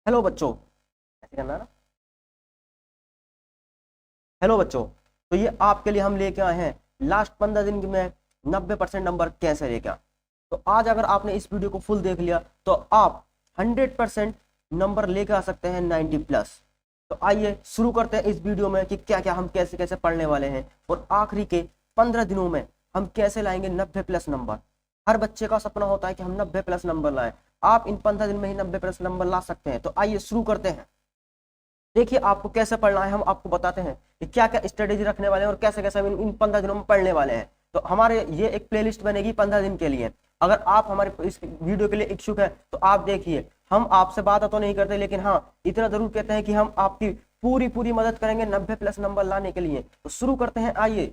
Hello बच्चों, ऐसे करना है ना। हेलो बच्चों, तो ये आपके लिए हम लेके आए हैं लास्ट 15 दिन में 90% नंबर कैसे लेके आए। तो आज अगर आपने इस वीडियो को फुल देख लिया तो आप 100% नंबर लेके आ सकते हैं 90+। तो आइए शुरू करते हैं इस वीडियो में कि क्या क्या हम कैसे कैसे पढ़ने वाले हैं और आखिरी के 15 दिनों में हम कैसे लाएंगे 90+ नंबर। हर बच्चे का सपना होता है कि हम 90+ नंबर लाएं। आप इन 15 दिन में ही 90+ नंबर ला सकते हैं। तो आइए शुरू करते हैं। देखिए आपको कैसे पढ़ना है, हम आपको बताते हैं कि क्या क्या स्ट्रेटेजी रखने वाले हैं और कैसे कैसे हम इन 15 दिनों में पढ़ने वाले हैं। तो हमारे ये एक प्लेलिस्ट बनेगी 15 दिन के लिए। अगर आप हमारे इस वीडियो के लिए इच्छुक है तो आप देखिए, हम आपसे बात तो नहीं करते लेकिन हाँ इतना जरूर कहते हैं कि हम आपकी पूरी पूरी मदद करेंगे 90+ नंबर लाने के लिए। तो शुरू करते हैं आइए।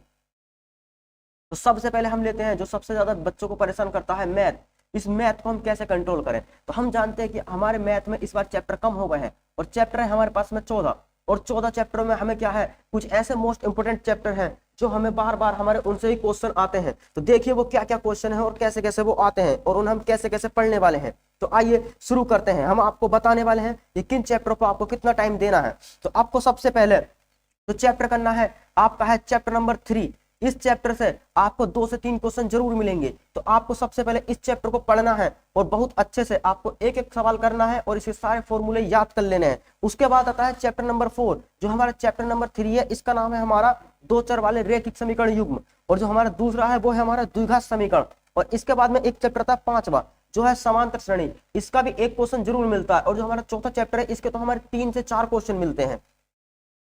तो सबसे पहले हम लेते हैं जो सबसे ज्यादा बच्चों को परेशान करता है, मैथ। इस मैथ को हम कैसे कंट्रोल करें। तो हम जानते हैं कि हमारे मैथ में इस बार चैप्टर कम हो गए हैं और चैप्टर है हमारे पास में 14। और 14 चैप्टरों में हमें क्या है, कुछ ऐसे मोस्ट इंपोर्टेंट चैप्टर हैं जो हमें बार बार हमारे उनसे ही क्वेश्चन आते हैं। तो देखिए वो क्या क्या क्वेश्चन है और कैसे कैसे वो आते हैं और उन्हें हम कैसे कैसे पढ़ने वाले हैं। तो आइए शुरू करते हैं। हम आपको बताने वाले हैं कि किन चैप्टरों पर आपको कितना टाइम देना है। तो आपको सबसे पहले तो चैप्टर करना है आपका है चैप्टर नंबर 3। इस चैप्टर से आपको 2 से 3 क्वेश्चन जरूर मिलेंगे। तो आपको सबसे पहले इस चैप्टर को पढ़ना है और बहुत अच्छे से आपको एक एक सवाल करना है और इसके सारे फॉर्मूले याद कर लेने हैं। उसके बाद आता है चैप्टर नंबर 4, जो हमारा चैप्टर नंबर 3 है। इसका नाम है हमारा दो चर वाले रैखिक समीकरण युग्म। और जो हमारा दूसरा है वो है हमारा द्विघात समीकरण। और इसके बाद में एक चैप्टर था 5वां, जो है समांतर श्रेणी। इसका भी एक क्वेश्चन जरूर मिलता है। और जो हमारा चौथा चैप्टर है इसके तो हमारे 3 से 4 क्वेश्चन मिलते हैं।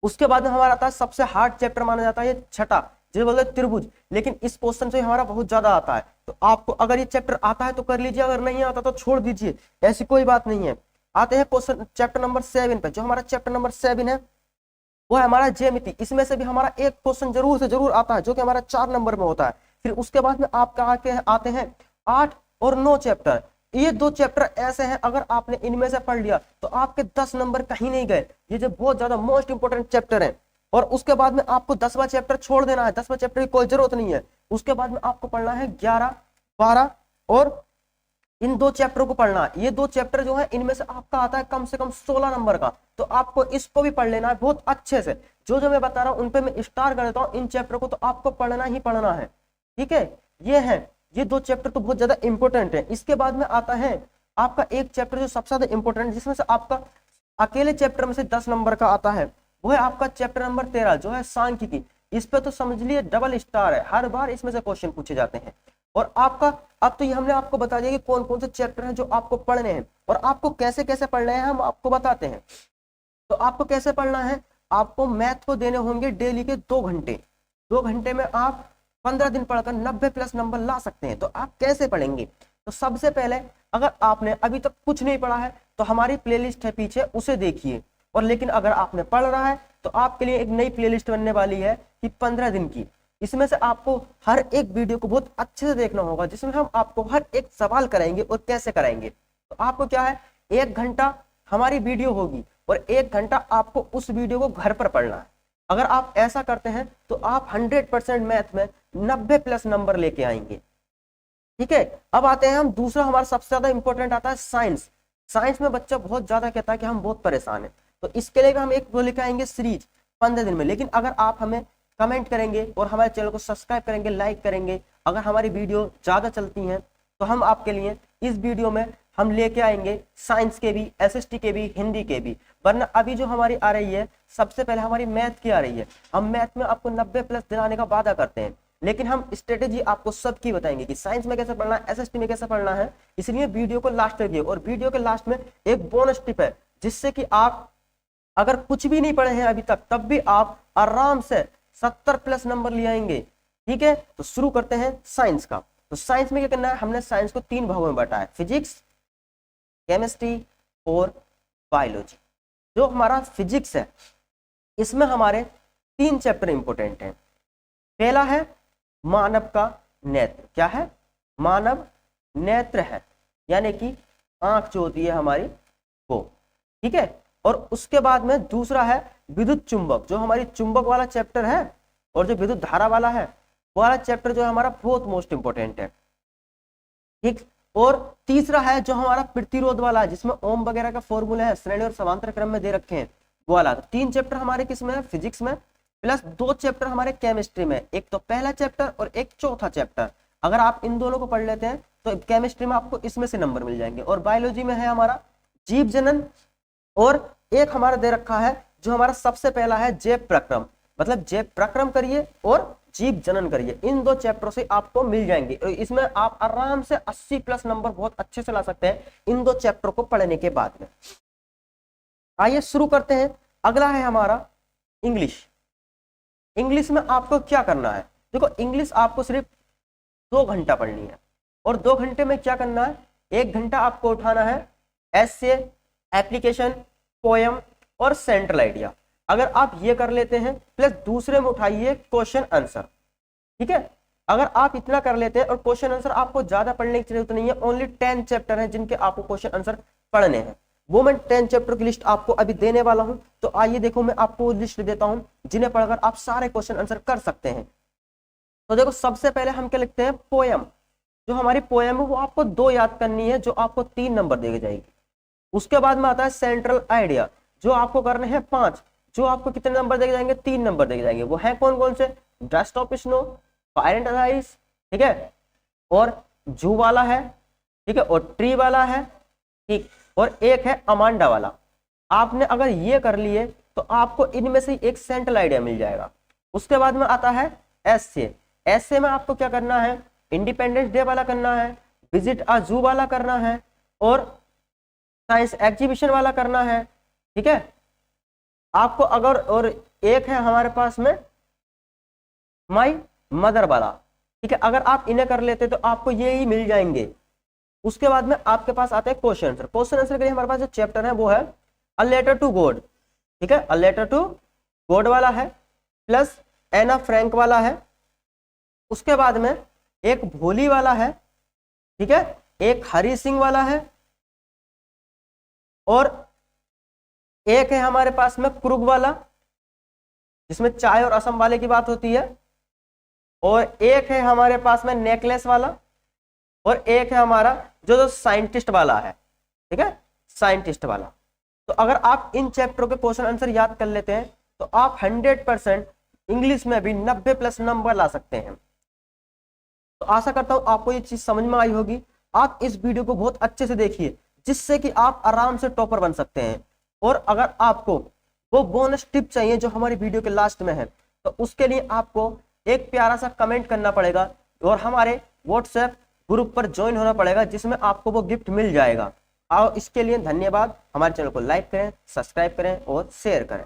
उसके बाद में हमारा आता है सबसे हार्ड चैप्टर माना जाता है ये छठा, जो बोलते हैं त्रिभुज। लेकिन इस क्वेश्चन से हमारा बहुत ज्यादा आता है। तो आपको अगर ये चैप्टर आता है तो कर लीजिए, अगर नहीं आता तो छोड़ दीजिए, ऐसी कोई बात नहीं है। आते हैं क्वेश्चन चैप्टर नंबर 7 पे। जो हमारा चैप्टर नंबर 7 है वो है हमारा ज्यामिति। इसमें से भी हमारा एक क्वेश्चन जरूर से जरूर आता है जो कि हमारा 4 नंबर में होता है। फिर उसके बाद में आपका आते हैं 8 और 9 चैप्टर। ये दो चैप्टर ऐसे हैं अगर आपने इनमें से पढ़ लिया तो आपके 10 नंबर कहीं नहीं गए। ये जो बहुत ज्यादा मोस्ट इंपोर्टेंट चैप्टर है। और उसके बाद में आपको 10वां चैप्टर छोड़ देना है, 10वां चैप्टर की कोई जरूरत नहीं है। उसके बाद में आपको पढ़ना है 11, 12 और इन दो चैप्टरों को पढ़ना है। ये दो चैप्टर जो है इनमें से आपका आता है कम से कम 16 नंबर का। तो आपको इसको भी पढ़ लेना है बहुत अच्छे से। जो जो मैं बता रहा हूं उन पे मैं स्टार कर देता हूं इन चैप्टर को, तो आपको पढ़ना ही पढ़ना है। ठीक है, ये है, ये दो चैप्टर तो बहुत ज्यादा इंपॉर्टेंट है। इसके बाद में आता है आपका एक चैप्टर जो सबसे ज्यादा इंपॉर्टेंट, जिसमें से आपका अकेले चैप्टर में से 10 नंबर का आता है, वो है आपका चैप्टर नंबर 13, जो है सांख्यिकी। इस पे तो समझ लिए डबल स्टार है, हर बार इसमें से क्वेश्चन पूछे जाते हैं। और आपका अब तो ये हमने आपको बता दिया कि कौन कौन से चैप्टर हैं जो आपको पढ़ने हैं और आपको कैसे कैसे पढ़ने हैं हम आपको बताते हैं। तो आपको कैसे पढ़ना है, आपको मैथ को देने होंगे डेली के 2 घंटे। 2 घंटे में आप 15 दिन पढ़कर 90+ नंबर ला सकते हैं। तो आप कैसे पढ़ेंगे, तो सबसे पहले अगर आपने अभी तक कुछ नहीं पढ़ा है तो हमारी प्लेलिस्ट है पीछे, उसे देखिए। और लेकिन अगर आपने पढ़ रहा है तो आपके लिए एक नई प्लेलिस्ट बनने वाली है कि 15 दिन की। इसमें से आपको हर एक वीडियो को बहुत अच्छे से देखना होगा, जिसमें हम आपको हर एक सवाल कराएंगे और कैसे कराएंगे। तो आपको क्या है, 1 घंटा हमारी वीडियो होगी और 1 घंटा आपको उस वीडियो को घर पर पढ़ना है। अगर आप ऐसा करते हैं तो आप 100% मैथ में 90+ नंबर लेके आएंगे। ठीक है, अब आते हैं हम दूसरा, हमारा सबसे ज्यादा इंपॉर्टेंट आता है साइंस। साइंस में बच्चा बहुत ज्यादा कहता है कि हम बहुत परेशान हैं। तो इसके लिए हम एक वो लेके आएंगे सीरीज 15 दिन में। लेकिन अगर आप हमें कमेंट करेंगे और हमारे चैनल को सब्सक्राइब करेंगे, लाइक करेंगे, अगर हमारी वीडियो ज्यादा चलती हैं तो हम आपके लिए इस वीडियो में हम लेके आएंगे साइंस के भी, एसएसटी के भी, हिंदी के भी। वरना अभी जो हमारी आ रही है सबसे पहले हमारी मैथ की आ रही है। हम मैथ में आपको 90+ दिलाने का वादा करते हैं, लेकिन हम स्ट्रेटेजी आपको सबकी बताएंगे कि साइंस में कैसे पढ़ना है, एसएसटी में कैसे पढ़ना है। इसलिए वीडियो को लास्ट तक देखिए। और वीडियो के लास्ट में एक बोनस टिप है, जिससे कि आप अगर कुछ भी नहीं पढ़े हैं अभी तक तब भी आप आराम से 70+ नंबर ले आएंगे। ठीक है, तो शुरू करते हैं साइंस का। तो साइंस में क्या करना है, हमने साइंस को 3 भागों में बांटा है, फिजिक्स, केमिस्ट्री और बायोलॉजी। जो हमारा फिजिक्स है इसमें हमारे 3 चैप्टर इंपोर्टेंट हैं। पहला है मानव का नेत्र। क्या है, मानव नेत्र है, यानी कि आंख जो होती है हमारी वो। ठीक है, और उसके बाद में दूसरा है विद्युत चुंबक, जो हमारी चुंबक वाला चैप्टर है। और जो विद्युत धारा वाला है वो वाला चैप्टर जो है हमारा बहुत मोस्ट इंपोर्टेंट है। ठीक, और तीसरा है जो हमारा प्रतिरोध वाला है, जिसमें ओम वगैरह का फॉर्मूला है, श्रेणी और समांतर क्रम में दे रखे हैं वो वाला। तो 3 चैप्टर हमारे किसमें है, फिजिक्स में, प्लस 2 चैप्टर हमारे केमिस्ट्री में, एक तो पहला चैप्टर और एक चौथा चैप्टर। अगर आप इन दोनों को पढ़ लेते हैं तो केमिस्ट्री में आपको इसमें से नंबर मिल जाएंगे। और बायोलॉजी में है हमारा जीव जनन, और एक हमारा दे रखा है जो हमारा सबसे पहला है जैव प्रक्रम, मतलब जैव प्रक्रम करिए और जीव जनन करिए। इन 2 चैप्टरों से आपको मिल जाएंगे। इसमें आप आराम से 80+ नंबर बहुत अच्छे से ला सकते हैं इन 2 चैप्टर को पढ़ने के बाद में। आइए शुरू करते हैं। अगला है हमारा इंग्लिश। इंग्लिश में आपको क्या करना है, देखो इंग्लिश आपको सिर्फ 2 घंटा पढ़नी है, और 2 घंटे में क्या करना है, 1 घंटा आपको उठाना है एसे, एप्लीकेशन, पोयम और सेंट्रल आइडिया। अगर आप ये कर लेते हैं, प्लस दूसरे में उठाइए क्वेश्चन आंसर, ठीक है। अगर आप इतना कर लेते हैं, और क्वेश्चन आंसर आपको ज्यादा पढ़ने की जरूरत नहीं है, ओनली 10 चैप्टर हैं जिनके आपको क्वेश्चन आंसर पढ़ने हैं। वो मैं 10 चैप्टर की लिस्ट आपको अभी देने वाला हूं। तो आइए देखो, मैं आपको लिस्ट देता हूं जिन्हें पढ़कर आप सारे क्वेश्चन आंसर कर सकते हैं। तो देखो सबसे पहले हम क्या लिखते हैं, पोयम। जो हमारी पोयम है वो आपको 2 याद करनी है, जो आपको 3 नंबर दे जाएगी। उसके बाद में आता है सेंट्रल आइडिया, जो आपको करने हैं 5, जो आपको कितने नंबर दे जाएंगे, 3 नंबर दे जाएंगे। वो है कौन कौन से, dust of snow, fire and ice, ठीक है, और जू वाला है, ठीक है, और ट्री वाला है, ठीक, और एक है अमांडा वाला। आपने अगर ये कर लिए तो आपको इनमें से एक सेंट्रल आइडिया मिल जाएगा। उसके बाद में आता है एसे। एसे में आपको क्या करना है, इंडिपेंडेंस डे वाला करना है, विजिट अ जू वाला करना है, और साइंस एग्जीबिशन वाला करना है, ठीक है। आपको अगर, और एक है हमारे पास में माई मदर वाला, ठीक है। अगर आप इन्हें कर लेते तो आपको ये ही मिल जाएंगे। उसके बाद में आपके पास आते हैं क्वेश्चन आंसर। क्वेश्चन आंसर के लिए हमारे पास जो चैप्टर है वो है अ लेटर टू गॉड, ठीक है, अ लेटर टू गॉड वाला है, प्लस एना फ्रैंक वाला है। उसके बाद में एक भोली वाला है, ठीक है, एक हरी सिंह वाला है, और एक है हमारे पास में क्रुग वाला, जिसमें चाय और असम वाले की बात होती है, और एक है हमारे पास में नेकलेस वाला, और एक है हमारा जो साइंटिस्ट वाला है, ठीक है, साइंटिस्ट वाला। तो अगर आप इन चैप्टरों के क्वेश्चन आंसर याद कर लेते हैं तो आप 100% इंग्लिश में भी 90+ नंबर ला सकते हैं। तो आशा करता हूं आपको ये चीज समझ में आई होगी। आप इस वीडियो को बहुत अच्छे से देखिए, जिससे कि आप आराम से टॉपर बन सकते हैं। और अगर आपको वो बोनस टिप चाहिए जो हमारी वीडियो के लास्ट में है, तो उसके लिए आपको एक प्यारा सा कमेंट करना पड़ेगा और हमारे व्हाट्सएप ग्रुप पर ज्वाइन होना पड़ेगा, जिसमें आपको वो गिफ्ट मिल जाएगा। और इसके लिए धन्यवाद। हमारे चैनल को लाइक करें, सब्सक्राइब करें और शेयर करें।